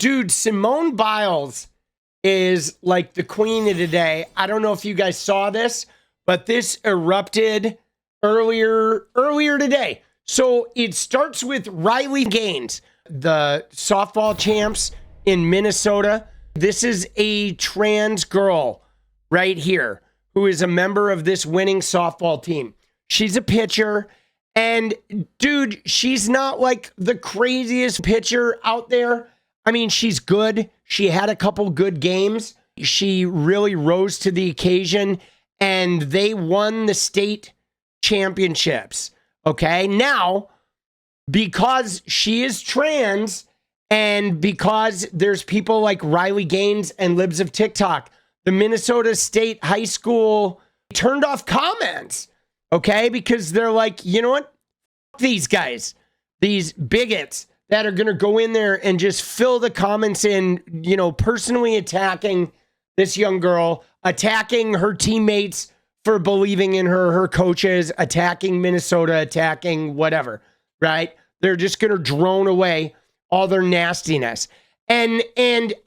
dude, Simone Biles is like the queen of today. I don't know if you guys saw this, but this erupted earlier today. So it starts with Riley Gaines, the softball champs in Minnesota. This is a trans girl right here who is a member of this winning softball team. She's a pitcher. And dude, she's not like the craziest pitcher out there. I mean, she's good. She had a couple good games. She really rose to the occasion and they won the state championships. Okay. Now, because she is trans and because there's people like Riley Gaines and Libs of TikTok, the Minnesota State High School turned off comments. Okay, because they're like, you know what? F these guys, these bigots that are going to go in there and just fill the comments in, you know, personally attacking this young girl, attacking her teammates for believing in her, her coaches, attacking Minnesota, attacking whatever, right? They're just going to drone away all their nastiness. And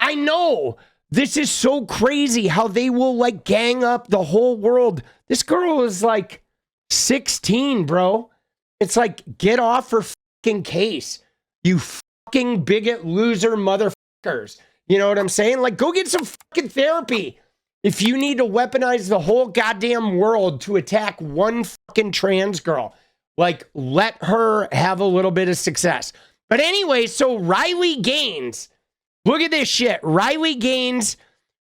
I know this is so crazy how they will like gang up the whole world. This girl is like 16, bro. It's like, get off her fucking case, you fucking bigot loser motherfuckers. You know what I'm saying? Like, go get some fucking therapy. If you need to weaponize the whole goddamn world to attack one fucking trans girl, like, let her have a little bit of success. But anyway, so Riley Gaines, look at this shit. Riley Gaines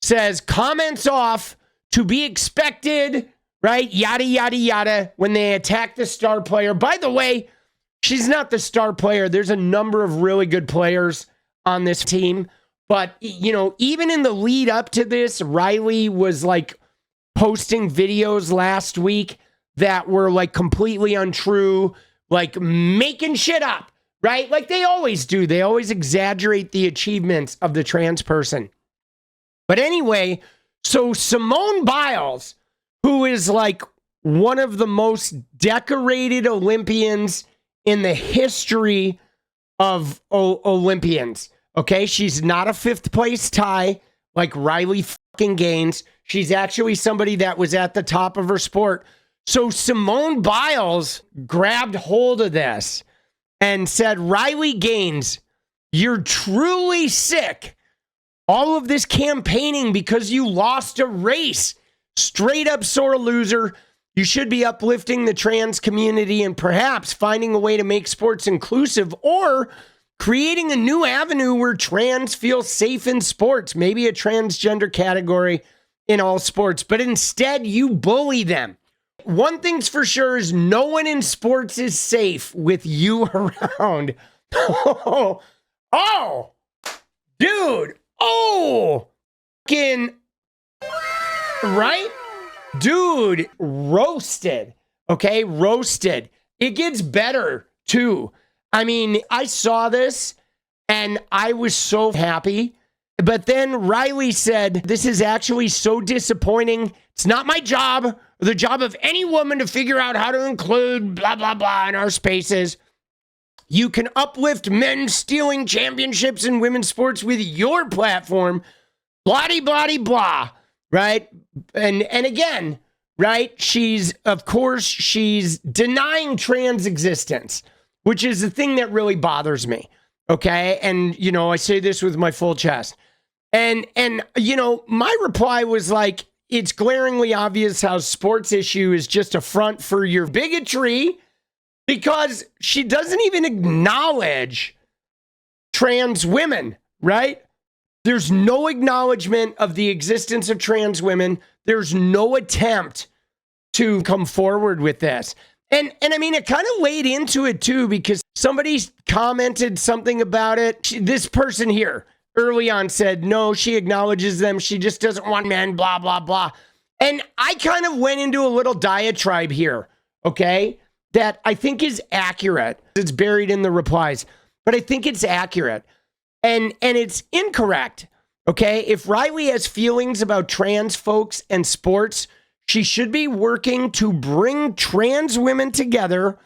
says, comments off, to be expected, right? Yada, yada, yada, when they attack the star player. By the way, she's not the star player. There's a number of really good players on this team. But, you know, even in the lead up to this, Riley was like posting videos last week that were like completely untrue, like making shit up, right? Like they always do. They always exaggerate the achievements of the trans person. But anyway, so Simone Biles, who is like one of the most decorated Olympians in the history of Olympians. Okay, she's not a fifth place tie like Riley fucking Gaines. She's actually somebody that was at the top of her sport. So Simone Biles grabbed hold of this and said, Riley Gaines, you're truly sick. All of this campaigning because you lost a race. Straight up sore loser. You should be uplifting the trans community and perhaps finding a way to make sports inclusive or creating a new avenue where trans feel safe in sports, maybe a transgender category in all sports, but instead you bully them. One thing's for sure is no one in sports is safe with you around. Oh, dude. Oh, fucking right? Dude, roasted. Okay, roasted. It gets better too. I mean, I saw this and I was so happy. But then Riley said, this is actually so disappointing. It's not my job or the job of any woman to figure out how to include blah, blah, blah in our spaces. You can uplift men stealing championships in women's sports with your platform. Blah, blah, blah. Right? And again, right? She's denying trans existence, which is the thing that really bothers me. Okay. And, you know, I say this with my full chest. And, you know, my reply was like, it's glaringly obvious how sports issue is just a front for your bigotry because she doesn't even acknowledge trans women, right? There's no acknowledgement of the existence of trans women. There's no attempt to come forward with this. And I mean, it kind of laid into it too, because somebody commented something about it. This person here early on said, no, she acknowledges them. She just doesn't want men, blah, blah, blah. And I kind of went into a little diatribe here, okay, that I think is accurate. It's buried in the replies, but I think it's accurate. And it's incorrect, okay? If Riley has feelings about trans folks and sports, she should be working to bring trans women together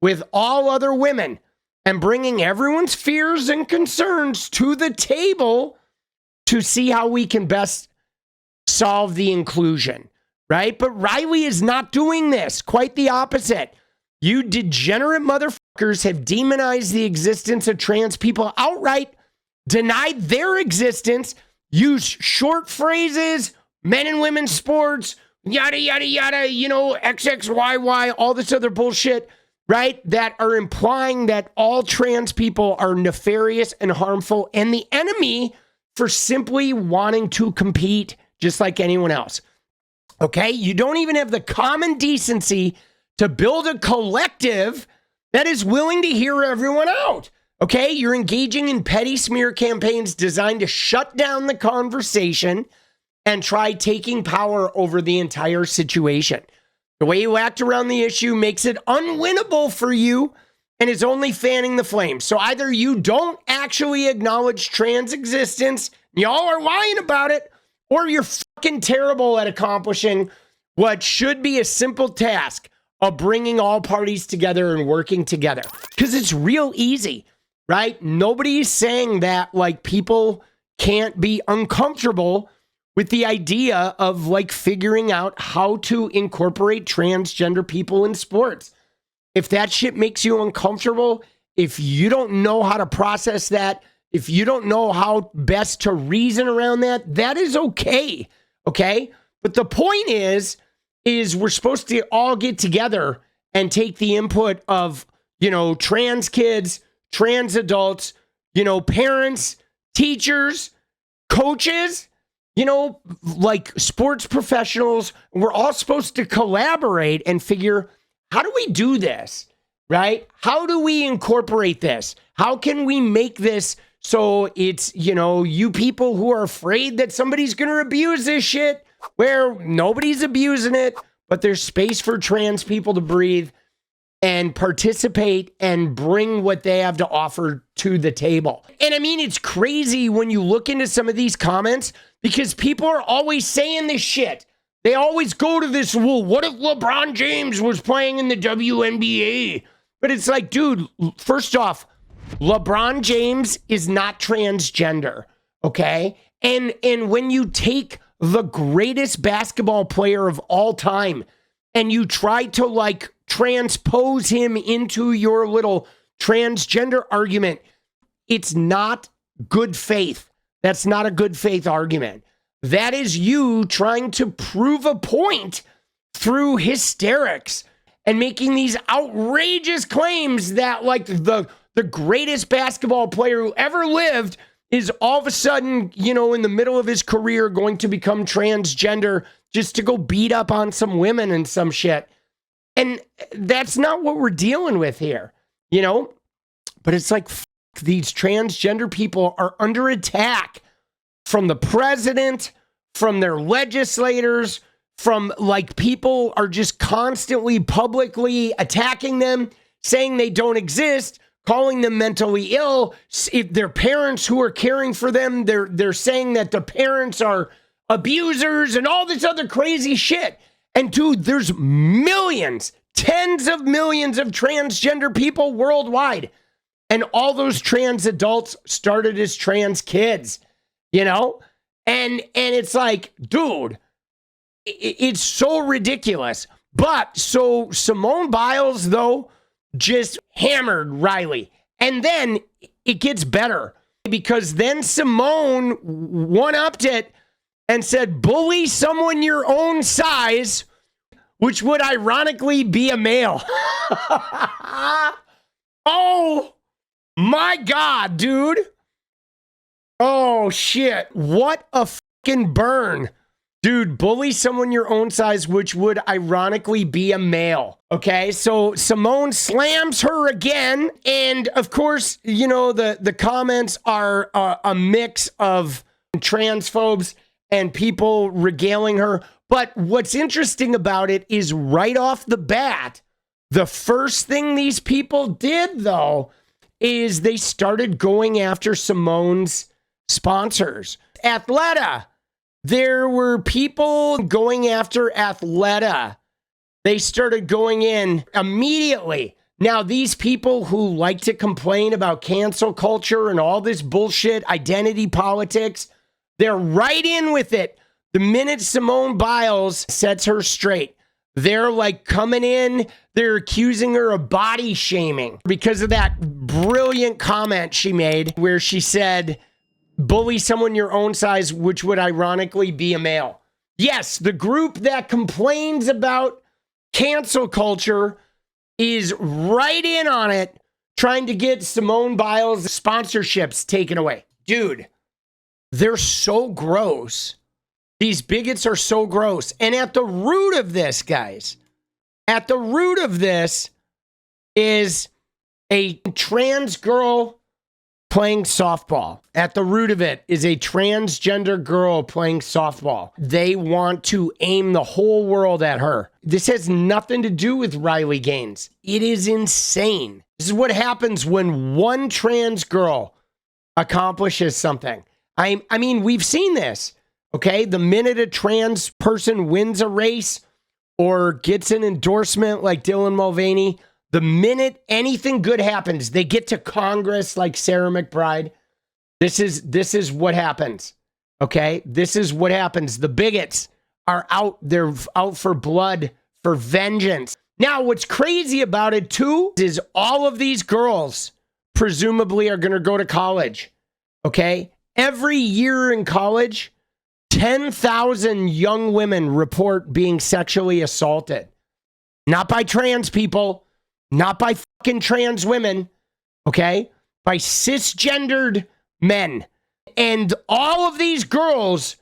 with all other women. and bringing everyone's fears and concerns to the table to see how we can best solve the inclusion, right? But Riley is not doing this. Quite the opposite. You degenerate motherfuckers have demonized the existence of trans people outright, denied their existence, used short phrases, men and women's sports, yada, yada, yada, you know, XXYY, all this other bullshit, right? That are implying that all trans people are nefarious and harmful and the enemy for simply wanting to compete just like anyone else. Okay? You don't even have the common decency to build a collective that is willing to hear everyone out. Okay? You're engaging in petty smear campaigns designed to shut down the conversation and try taking power over the entire situation. The way you act around the issue makes it unwinnable for you and is only fanning the flames. So either you don't actually acknowledge trans existence, y'all are lying about it, or you're fucking terrible at accomplishing what should be a simple task of bringing all parties together and working together. Because it's real easy, right? Nobody's saying that like people can't be uncomfortable with the idea of like figuring out how to incorporate transgender people in sports. If that shit makes you uncomfortable, if you don't know how to process that, if you don't know how best to reason around that, that is okay. Okay? But the point is we're supposed to all get together and take the input of, you know, trans kids, trans adults, you know, parents, teachers, coaches, you know, like sports professionals. We're all supposed to collaborate and figure, how do we do this, right? How do we incorporate this? How can we make this so it's, you know, you people who are afraid that somebody's going to abuse this shit, where nobody's abusing it, but there's space for trans people to breathe and participate and bring what they have to offer to the table. And I mean, it's crazy when you look into some of these comments because people are always saying this shit. They always go to this, well, what if LeBron James was playing in the WNBA? But it's like, dude, first off, LeBron James is not transgender, okay? And when you take the greatest basketball player of all time and you try to like transpose him into your little transgender argument, it's not good faith. That's not a good faith argument. That is you trying to prove a point through hysterics and making these outrageous claims that like the greatest basketball player who ever lived is all of a sudden, you know, in the middle of his career going to become transgender just to go beat up on some women and some shit. And that's not what we're dealing with here, you know? But it's like, these transgender people are under attack from the president, from their legislators, from like people are just constantly publicly attacking them, saying they don't exist, calling them mentally ill. If their parents who are caring for them, they're saying that the parents are abusers and all this other crazy shit. And dude, there's millions, tens of millions of transgender people worldwide. And all those trans adults started as trans kids, you know? And it's like, dude, it's so ridiculous. But so Simone Biles, though, just hammered Riley. And then it gets better because then Simone one-upped it and said, bully someone your own size, which would ironically be a male. Oh, my God, dude. Oh, shit. What a fucking burn. Dude, bully someone your own size, which would ironically be a male. Okay, so Simone slams her again. And of course, you know, the comments are a mix of transphobes and people regaling her. But what's interesting about it is right off the bat, the first thing these people did, though, is they started going after Simone's sponsors. Athleta. There were people going after Athleta. They started going in immediately. Now, these people who like to complain about cancel culture and all this bullshit, identity politics, they're right in with it. The minute Simone Biles sets her straight, they're like coming in, they're accusing her of body shaming because of that brilliant comment she made where she said, bully someone your own size, which would ironically be a male. Yes, the group that complains about cancel culture is right in on it, trying to get Simone Biles sponsorships taken away. Dude, they're so gross. These bigots are so gross. And at the root of this, guys, at the root of this is a trans girl playing softball. At the root of it is a transgender girl playing softball. They want to aim the whole world at her. This has nothing to do with Riley Gaines. It is insane. This is what happens when one trans girl accomplishes something. I mean, we've seen this. Okay, the minute a trans person wins a race or gets an endorsement like Dylan Mulvaney, the minute anything good happens, they get to Congress like Sarah McBride. This is what happens. Okay, this is what happens. The bigots are out. They're out for blood, for vengeance. Now, what's crazy about it too is all of these girls presumably are going to go to college. Okay, every year in college, 10,000 young women report being sexually assaulted. Not by trans people, not by fucking trans women, okay? By cisgendered men. And all of these girls,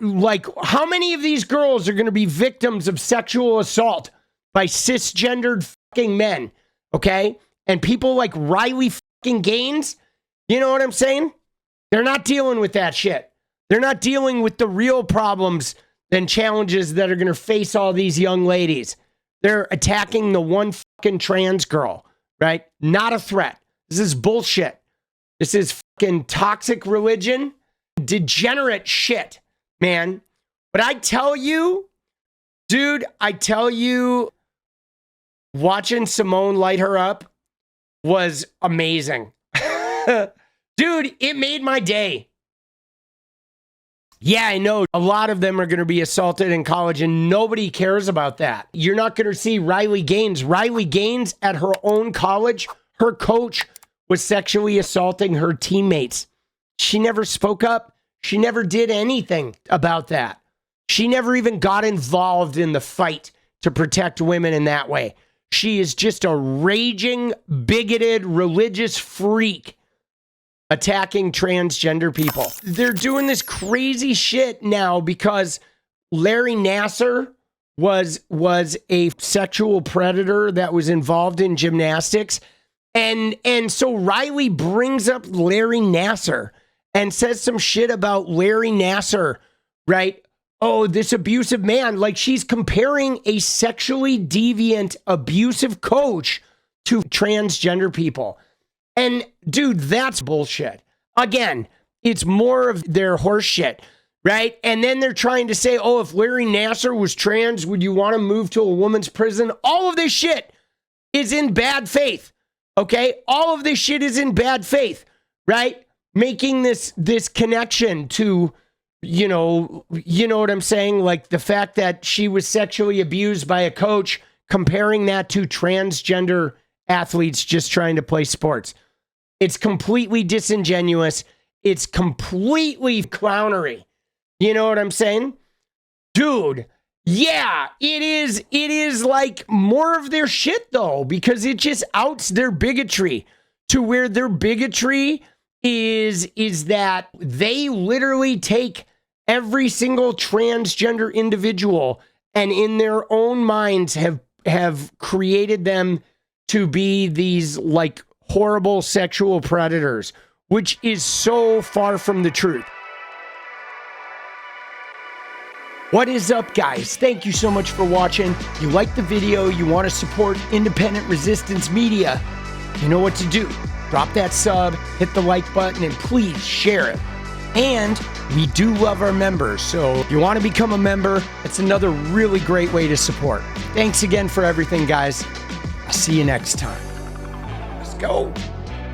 like, how many of these girls are going to be victims of sexual assault by cisgendered fucking men, okay? And people like Riley fucking Gaines, you know what I'm saying? They're not dealing with that shit. They're not dealing with the real problems and challenges that are going to face all these young ladies. They're attacking the one fucking trans girl, right? Not a threat. This is bullshit. This is fucking toxic religion, degenerate shit, man. But I tell you, dude, watching Simone light her up was amazing. Dude, it made my day. Yeah, I know a lot of them are going to be assaulted in college and nobody cares about that. You're not going to see Riley Gaines. Riley Gaines at her own college, her coach was sexually assaulting her teammates. She never spoke up. She never did anything about that. She never even got involved in the fight to protect women in that way. She is just a raging, bigoted, religious freak attacking transgender people. They're doing this crazy shit now because Larry Nassar was a sexual predator that was involved in gymnastics. And so Riley brings up Larry Nassar and says some shit about Larry Nassar, right? Oh, this abusive man. Like, she's comparing a sexually deviant, abusive coach to transgender people. And dude, that's bullshit. Again, it's more of their horse shit, right? And then they're trying to say, oh, if Larry Nassar was trans, would you want to move to a woman's prison? All of this shit is in bad faith, okay? All of this shit is in bad faith, right? Making this connection to, you know what I'm saying? Like the fact that she was sexually abused by a coach, comparing that to transgender athletes just trying to play sports. It's completely disingenuous. It's completely clownery. You know what I'm saying? Dude, yeah, it is like more of their shit though, because it just outs their bigotry to where their bigotry is that they literally take every single transgender individual and in their own minds have created them to be these like horrible sexual predators, which is so far from the truth. What is up, guys? Thank you so much for watching. You like the video, you want to support independent resistance media, you know what to do. Drop that sub, hit the like button, and please share it. And we do love our members, so if you want to become a member, it's another really great way to support. Thanks again for everything, guys. See you next time. Let's go.